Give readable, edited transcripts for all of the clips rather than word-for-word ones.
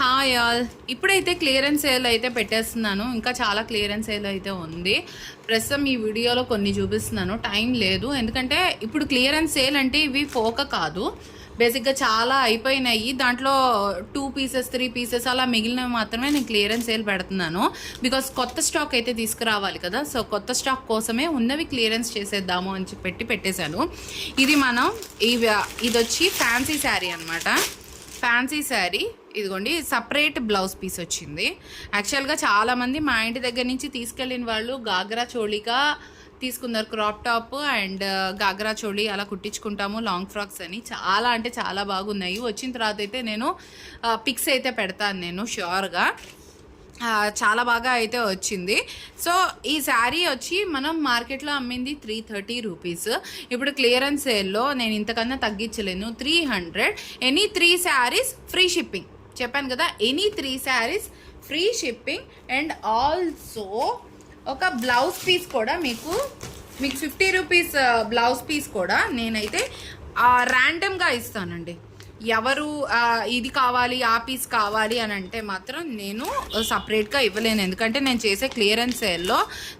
Hi all. ఇప్పుడైతే clearance sale అయితే పెట్టేస్తున్నాను. ఇంకా చాలా క్లియరెన్స్ సేల్ అయితే ఉంది. ప్రస్తుతం ఈ వీడియోలో కొన్ని చూపిస్తున్నాను. టైం లేదు, ఎందుకంటే ఇప్పుడు క్లియరెన్స్ సేల్ అంటే ఇవి ఫోక కాదు, బేసిక్గా చాలా అయిపోయినాయి. దాంట్లో 2 పీసెస్ 3 పీసెస్ అలా మిగిలినవి మాత్రమే నేను క్లియరెన్స్ సేల్ పెడుతున్నాను. బికాస్ కొత్త స్టాక్ అయితే తీసుకురావాలి కదా, సో కొత్త స్టాక్ కోసమే ఉన్నవి క్లియరెన్స్ చేసేద్దాము అని పెట్టేశాను. ఇది మనం ఇది వచ్చి ఫ్యాన్సీ శారీ అనమాట. ఫ్యాన్సీ శారీ ఇదిగోండి, సపరేట్ బ్లౌజ్ పీస్ వచ్చింది. యాక్చువల్గా చాలామంది మా ఇంటి దగ్గర నుంచి తీసుకెళ్ళిన వాళ్ళు గాగ్రా చోళీగా తీసుకున్నారు. Crop top and ghagra chole అలా కుట్టించుకుంటాము, లాంగ్ ఫ్రాక్స్ అని. చాలా అంటే చాలా బాగున్నాయి. వచ్చిన తర్వాత అయితే నేను పిక్స్ అయితే పెడతాను నేను ష్యూర్గా. చాలా బాగా అయితే వచ్చింది. సో ఈ శారీ వచ్చి మనం మార్కెట్లో అమ్మింది 330 రూపీస్. ఇప్పుడు క్లియరెన్స్ సేల్లో నేను ఇంతకన్నా తగ్గించలేను, 300. ఎనీ 3 శారీస్ ఫ్రీ షిప్పింగ్ చెప్పాను కదా, any 3 saris free shipping. And also ఒక బ్లౌజ్ పీస్ కూడా మీకు 50 రూపీస్ బ్లౌజ్ పీస్ కూడా నేనైతే ర్యాండమ్గా ఇస్తానండి. ఎవరు ఇది కావాలి ఆ పీస్ కావాలి అని అంటే మాత్రం నేను సపరేట్గా ఇవ్వలేను, ఎందుకంటే నేను చేసే క్లియరెన్స్ సేల్లో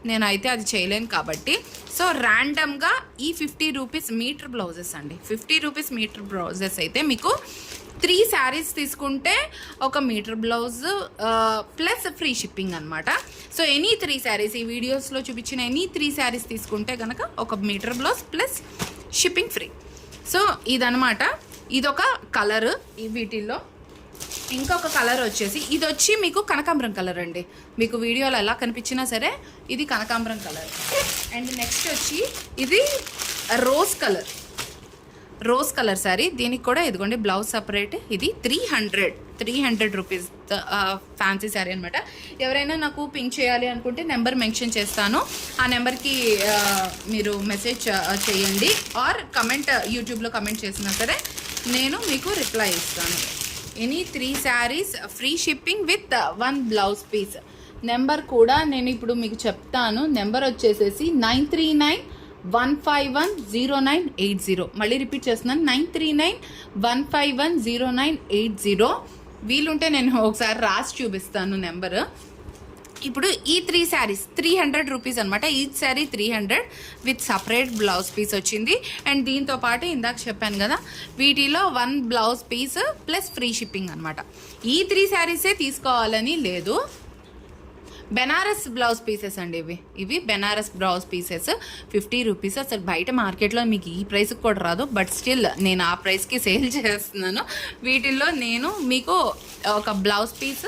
నేనైతే అది చేయలేను కాబట్టి. సో ర్యాండమ్గా ఈ 50 రూపీస్ మీటర్ బ్లౌజెస్ అండి, 50 రూపీస్ మీటర్ బ్లౌజెస్ అయితే మీకు 3 శారీస్ తీసుకుంటే ఒక metre blouse plus free shipping అనమాట. సో ఎనీ 3 శారీస్, ఈ వీడియోస్లో చూపించిన ఎనీ 3 శారీస్ తీసుకుంటే కనుక ఒక metre blouse plus shipping free. So ఇదనమాట. ఇదొక కలర్. ఈ వీటిల్లో ఇంకొక కలర్ వచ్చేసి ఇది వచ్చి మీకు కనకాంబరం కలర్ అండి. మీకు వీడియోలో ఎలా కనిపించినా సరే ఇది కనకాంబరం కలర్. అండ్ నెక్స్ట్ వచ్చి ఇది rose colour, rose colour sari. దీనికి కూడా ఇదిగోండి బ్లౌజ్ సపరేట్. ఇది 300 రూపీస్ ఫ్యాన్సీ శారీ అనమాట. ఎవరైనా నాకు పింక్ చేయాలి అనుకుంటే నెంబర్ మెన్షన్ చేస్తాను, ఆ నెంబర్కి మీరు మెసేజ్ చేయండి. ఆర్ కమెంట్, యూట్యూబ్లో కమెంట్ చేసినా సరే నేను మీకు రిప్లై ఇస్తాను. Any 3 saris free shipping with 1 blouse piece. Number కూడా నేను ఇప్పుడు మీకు చెప్తాను. నెంబర్ వచ్చేసేసి 9391510980. మళ్ళీ రిపీట్ చేస్తున్నాను, 9391510980. వీలుంటే నేను ఒకసారి రాసి చూపిస్తాను నెంబరు. ఇప్పుడు ఈ 3 శారీస్ 300 రూపీస్ అనమాట. ఈ sari 300 with separate blouse piece వచ్చింది. అండ్ దీంతో పాటు ఇందాక చెప్పాను కదా, వీటిలో 1 blouse piece plus free shipping అనమాట. ఈ 3 శారీసే తీసుకోవాలని లేదు. బెనారస్ బ్లౌజ్ పీసెస్ అండి ఇవి బెనారస్ బ్లౌజ్ పీసెస్ 50 రూపీస్. అసలు బయట మార్కెట్లో మీకు ఈ ప్రైస్కి కూడా రాదు, బట్ స్టిల్ నేను ఆ ప్రైస్కి సేల్ చేస్తున్నాను. వీటిల్లో నేను మీకు ఒక blouse piece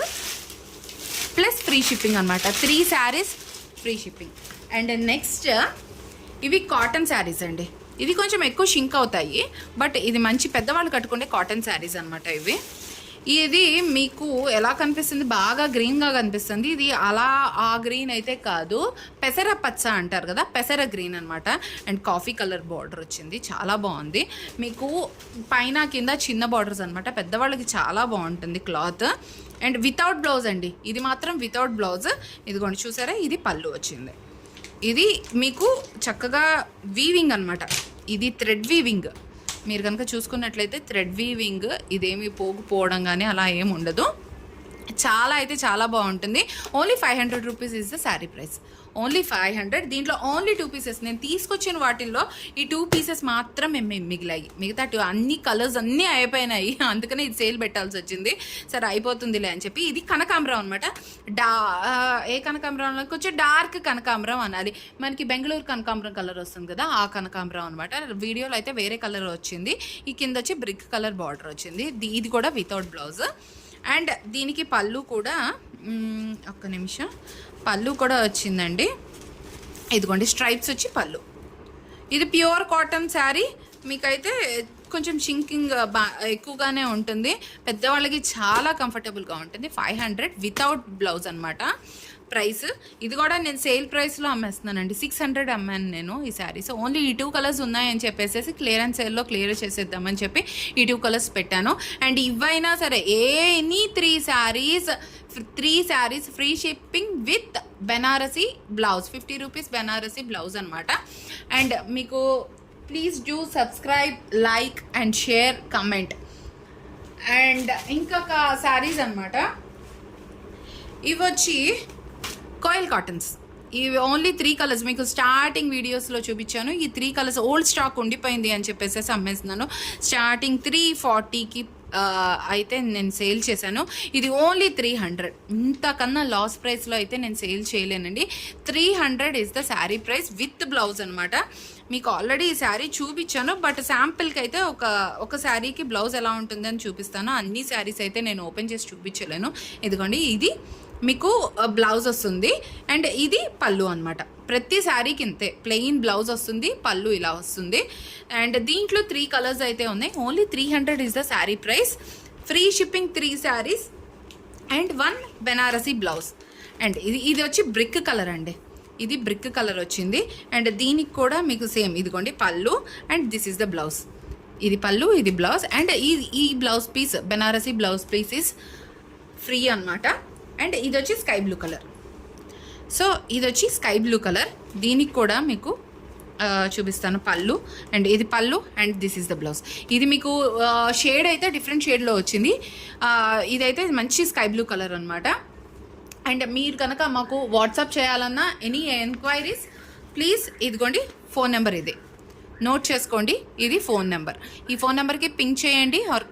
plus free shipping అనమాట. 3 saris free shipping. And next ఇవి కాటన్ శారీస్ అండి. ఇవి కొంచెం ఎక్కువ షింక్ అవుతాయి, బట్ ఇది మంచి పెద్దవాళ్ళు కట్టుకునే కాటన్ శారీస్ అనమాట ఇవి. ఇది మీకు ఎలా కనిపిస్తుంది, బాగా గ్రీన్గా కనిపిస్తుంది. ఇది అలా ఆ గ్రీన్ అయితే కాదు, పెసర పచ్చ అంటారు కదా, పెసర గ్రీన్ అనమాట. అండ్ కాఫీ కలర్ బార్డర్ వచ్చింది, చాలా బాగుంది. మీకు పైన కింద చిన్న బార్డర్స్ అనమాట. పెద్దవాళ్ళకి చాలా బాగుంటుంది క్లాత్. అండ్ వితౌట్ బ్లౌజ్ అండి, ఇది మాత్రం వితౌట్ బ్లౌజ్. ఇదిగోండి చూసారా, ఇది పళ్ళు వచ్చింది. ఇది మీకు చక్కగా వీవింగ్ అనమాట. ఇది థ్రెడ్ వీవింగ్. మీరు కనుక చూసుకున్నట్లయితే థ్రెడ్ వీవింగ్, ఇదేమి పోవడం కానీ అలా ఏమి ఉండదు. చాలా అయితే చాలా బాగుంటుంది. Only 500 rupees is the sari price, only 500. దీంట్లో ఓన్లీ 2 పీసెస్, నేను తీసుకొచ్చిన వాటిల్లో ఈ 2 పీసెస్ మాత్రం మిగిలాయి. మిగతా అన్ని కలర్స్ అన్నీ అయిపోయినాయి, అందుకనే ఇది సేల్ పెట్టాల్సి వచ్చింది. సరే అయిపోతుందిలే అని చెప్పి. ఇది కనకాంబరం అనమాట. ఏ కనకాంబరం, కొంచెం డార్క్ కనకాంబరం అనాలి. మనకి బెంగళూరు కనకాంబరం కలర్ వస్తుంది కదా, ఆ కనకాంబరం అనమాట. వీడియోలో అయితే వేరే కలర్ వచ్చింది. ఈ కింద వచ్చి బ్రిక్ కలర్ బార్డర్ వచ్చింది. ఇది కూడా వితౌట్ బ్లౌజ్. అండ్ దీనికి పళ్ళు కూడా, ఒక్క నిమిషం, పళ్ళు కూడా వచ్చిందండి. ఇదిగోండి స్ట్రైప్స్ వచ్చి పళ్ళు. ఇది ప్యూర్ కాటన్ శారీ. మీకైతే కొంచెం షింకింగ్ ఎక్కువగానే ఉంటుంది, పెద్దవాళ్ళకి చాలా కంఫర్టబుల్గా ఉంటుంది. 500 వితౌట్ బ్లౌజ్ అనమాట ప్రైస్. ఇది కూడా నేను సేల్ ప్రైస్లో అమ్మేస్తున్నానండి, 600 అమ్మాను నేను ఈ శారీస్. ఓన్లీ ఈ 2 కలర్స్ ఉన్నాయని చెప్పేసి క్లియరెన్స్ సేల్లో క్లియర్ చేసేద్దామని చెప్పి ఈ 2 కలర్స్ పెట్టాను. అండ్ ఇవైనా సరే any 3 saris free shipping with Banarasi blouse, 50 rupees Banarasi blouse అనమాట. అండ్ మీకు please do subscribe, like and share, comment. And ఇంకొక శారీస్ అనమాట. ఇవి వచ్చి కోయల్ కాటన్స్. ఇవి ఓన్లీ 3 కలర్స్ మీకు స్టార్టింగ్ వీడియోస్లో చూపించాను. ఈ 3 కలర్స్ ఓల్డ్ స్టాక్ ఉండిపోయింది అని చెప్పేసి అమ్మేస్తున్నాను. స్టార్టింగ్ 340కి అయితే నేను సేల్ చేశాను. ఇది ఓన్లీ 300. ఇంతకన్నా లాస్ ప్రైస్లో అయితే నేను సేల్ చేయలేనండి. 300 is the sari price with blouse అనమాట. మీకు ఆల్రెడీ ఈ శారీ చూపించాను, బట్ శాంపిల్కి అయితే ఒక శారీకి బ్లౌజ్ ఎలా ఉంటుందని చూపిస్తాను. అన్ని శారీస్ అయితే నేను ఓపెన్ చేసి చూపించలేను. ఇదిగోండి, ఇది మీకు బ్లౌజ్ వస్తుంది అండ్ ఇది పళ్ళు అనమాట. ప్రతి శారీకి ఇంతే ప్లెయిన్ బ్లౌజ్ వస్తుంది, పళ్ళు ఇలా వస్తుంది. అండ్ దీంట్లో 3 కలర్స్ అయితే ఉన్నాయి. Only 300 is the sari price. Free shipping 3 saris and 1 Banarasi blouse. And ఇది వచ్చి బ్రిక్ కలర్ అండి. ఇది బ్రిక్ కలర్ వచ్చింది. అండ్ దీనికి కూడా మీకు సేమ్ ఇదిగోండి pallu and this is the blouse. ఇది పళ్ళు, ఇది బ్లౌజ్. అండ్ ఈ blouse piece Banarasi blouse piece is free అనమాట. అండ్ ఇది వచ్చి స్కై బ్లూ కలర్. సో ఇది వచ్చి స్కై బ్లూ కలర్. దీనికి కూడా మీకు చూపిస్తాను పళ్ళు. అండ్ ఇది పళ్ళు and this is the blouse. ఇది మీకు షేడ్ అయితే డిఫరెంట్ షేడ్లో వచ్చింది. ఇదైతే మంచి స్కై బ్లూ కలర్ అనమాట. అండ్ మీరు కనుక మాకు వాట్సాప్ చేయాలన్నా ఎనీ ఎంక్వైరీస్ ప్లీజ్ ఇదిగోండి ఫోన్ నెంబర్ ఇది నోట్ చేసుకోండి. ఇది ఫోన్ నెంబర్. ఈ ఫోన్ నెంబర్కి పింక్ చేయండి. ఆర్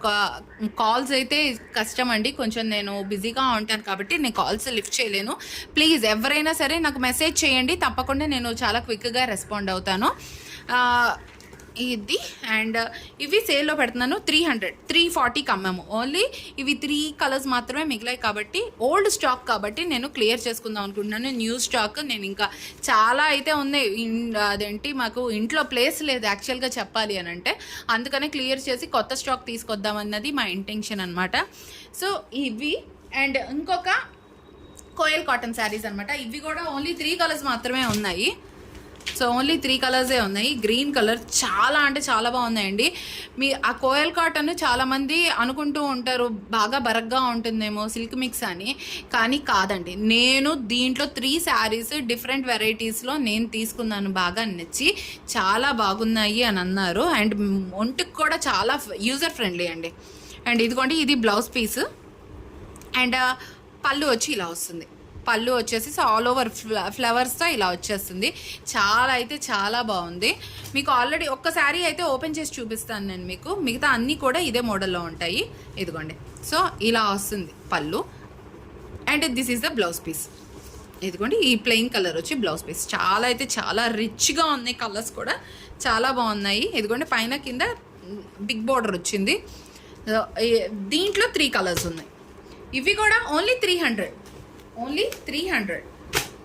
కాల్స్ అయితే కష్టం అండి, కొంచెం నేను బిజీగా ఉంటాను కాబట్టి నేను కాల్స్ లిఫ్ట్ చేయలేను. ప్లీజ్ ఎవరైనా సరే నాకు మెసేజ్ చేయండి, తప్పకుండా నేను చాలా క్విక్గా రెస్పాండ్ అవుతాను. ఇది అండ్ ఇవి సేల్లో పెడుతున్నాను. 340కి అమ్మాము. ఓన్లీ ఇవి 3 కలర్స్ మాత్రమే మిగిలాయి కాబట్టి ఓల్డ్ స్టాక్ కాబట్టి నేను క్లియర్ చేసుకుందాం అనుకుంటున్నాను. న్యూ స్టాక్ నేను ఇంకా చాలా అయితే ఉన్నాయి. అదేంటి మాకు ఇంట్లో ప్లేస్ లేదు యాక్చువల్గా చెప్పాలి అని అంటే, అందుకనే క్లియర్ చేసి కొత్త స్టాక్ తీసుకొద్దామన్నది మా ఇంటెన్షన్ అనమాట. సో ఇవి అండ్ ఇంకొక కోయల్ కాటన్ శారీస్ అనమాట. ఇవి కూడా ఓన్లీ 3 కలర్స్ మాత్రమే ఉన్నాయి. సో ఓన్లీ 3 కలర్సే ఉన్నాయి. గ్రీన్ కలర్ చాలా అంటే చాలా బాగున్నాయండి. ఆ కోయల్ కాటన్ చాలామంది అనుకుంటూ ఉంటారు బాగా బరగ్గా ఉంటుందేమో సిల్క్ మిక్స్ అని, కానీ కాదండి. నేను దీంట్లో 3 శారీస్ డిఫరెంట్ వెరైటీస్లో నేను తీసుకున్నాను. బాగా నచ్చి చాలా బాగున్నాయి అని అన్నారు. అండ్ ఒంటికి కూడా చాలా యూజర్ ఫ్రెండ్లీ అండి. అండ్ ఇదిగోండి, ఇది బ్లౌజ్ పీస్. అండ్ పళ్ళు వచ్చి ఇలా వస్తుంది. పళ్ళు వచ్చేసి ఆల్ ఓవర్ ఫ్లవర్స్తో ఇలా వచ్చేస్తుంది. చాలా అయితే చాలా బాగుంది. మీకు ఆల్రెడీ ఒక్క శారీ అయితే ఓపెన్ చేసి చూపిస్తాను నేను మీకు. మిగతా అన్నీ కూడా ఇదే మోడల్లో ఉంటాయి. ఇదిగోండి, సో ఇలా వస్తుంది pallu. And this is the blouse piece. ఇదిగోండి, ఈ ప్లెయిన్ కలర్ వచ్చి బ్లౌజ్ పీస్. చాలా అయితే చాలా రిచ్గా ఉన్నాయి. కలర్స్ కూడా చాలా బాగున్నాయి. ఇదిగోండి, పైన కింద బిగ్ బార్డర్ వచ్చింది. దీంట్లో 3 కలర్స్ ఉన్నాయి. ఇవి కూడా ఓన్లీ 300. ఓన్లీ 300.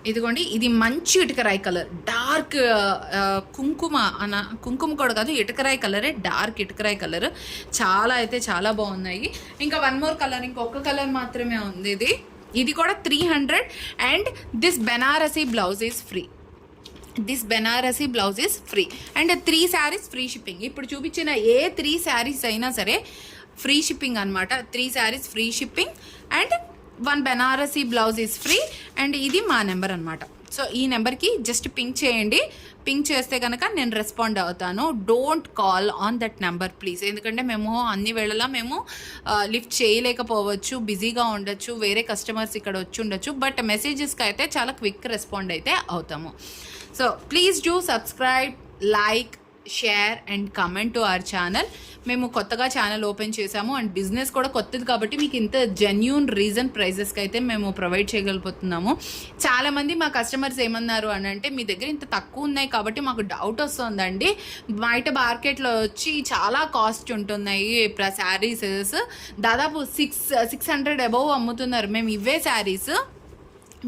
ఇదిగోండి, ఇది మంచి ఇటుకరాయి కలర్, డార్క్ కుంకుమ కూడా కాదు, ఇటుకరాయి కలరే, డార్క్ ఇటుకరాయి కలర్. చాలా అయితే చాలా బాగున్నాయి. ఇంకా 1 మోర్ కలర్, ఇంకొక కలర్ మాత్రమే ఉంది. ఇది కూడా 300. And this Banarasi blouse is free. And 3 saris free shipping. ఇప్పుడు చూపించిన ఏ 3 శారీస్ అయినా సరే ఫ్రీ షిప్పింగ్ అనమాట. 3 saris free shipping and 1 Banarasi blouse is free. And ఇది మా నెంబర్ అనమాట. సో ఈ నెంబర్కి జస్ట్ పింక్ చేయండి. పింక్ చేస్తే కనుక నేను రెస్పాండ్ అవుతాను. Don't call on that number please. ఎందుకంటే మేము అన్ని వేళలా మేము లిఫ్ట్ చేయలేకపోవచ్చు, బిజీగా ఉండొచ్చు, వేరే కస్టమర్స్ ఇక్కడ వచ్చి ఉండొచ్చు. బట్ మెసేజెస్కి అయితే చాలా క్విక్ రెస్పాండ్ అయితే అవుతాము. So please do subscribe, like, share and comment to our channel. మేము కొత్తగా ఛానల్ ఓపెన్ చేసాము అండ్ బిజినెస్ కూడా కొత్తది కాబట్టి మీకు ఇంత జెన్యూన్ రీజన్ ప్రైజెస్కి అయితే మేము ప్రొవైడ్ చేయగలిగిపోతున్నాము. చాలామంది మా కస్టమర్స్ ఏమన్నారు అని అంటే, మీ దగ్గర ఇంత తక్కువ ఉన్నాయి కాబట్టి మాకు డౌట్ వస్తుందండి, బయట మార్కెట్లో వచ్చి చాలా కాస్ట్ ఉంటున్నాయి శారీస్, దాదాపు 600 అబౌవ్ అమ్ముతున్నారు. మేము ఇవే శారీస్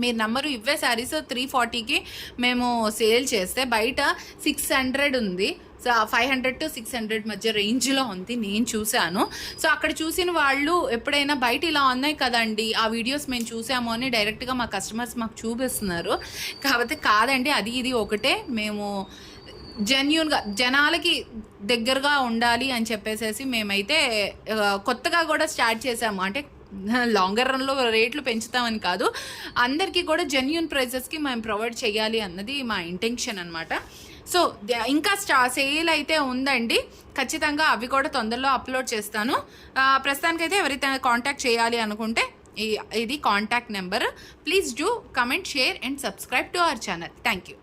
మీరు నంబరు ఇవే శారీస్ 340కి మేము సేల్ చేస్తే బయట 600 ఉంది. సో 500 to 600 మధ్య రేంజ్లో ఉంది, నేను చూశాను. సో అక్కడ చూసిన వాళ్ళు ఎప్పుడైనా బయట ఇలా ఉన్నాయి కదండి, ఆ వీడియోస్ మేము చూసాము అని డైరెక్ట్గా మా కస్టమర్స్ మాకు చూపిస్తున్నారు. కాబట్టి కాదండి, అది ఇది ఒకటే. మేము జెన్యూన్గా జనాలకి దగ్గరగా ఉండాలి అని చెప్పేసి మేమైతే కొత్తగా కూడా స్టార్ట్ చేసాము. అంటే లాంగర్ రన్లో రేట్లు పెంచుతామని కాదు, అందరికీ కూడా జెన్యూన్ ప్రైజెస్కి మేము ప్రొవైడ్ చేయాలి అన్నది మా ఇంటెన్షన్ అనమాట. సో ఇంకా సేల్ అయితే ఉందండి, ఖచ్చితంగా అవి కూడా తొందరలో అప్లోడ్ చేస్తాను. ప్రస్తుతానికైతే ఎవరైతే కాంటాక్ట్ చేయాలి అనుకుంటే ఇది contact number. Please do comment, share and subscribe to our channel. Thank you.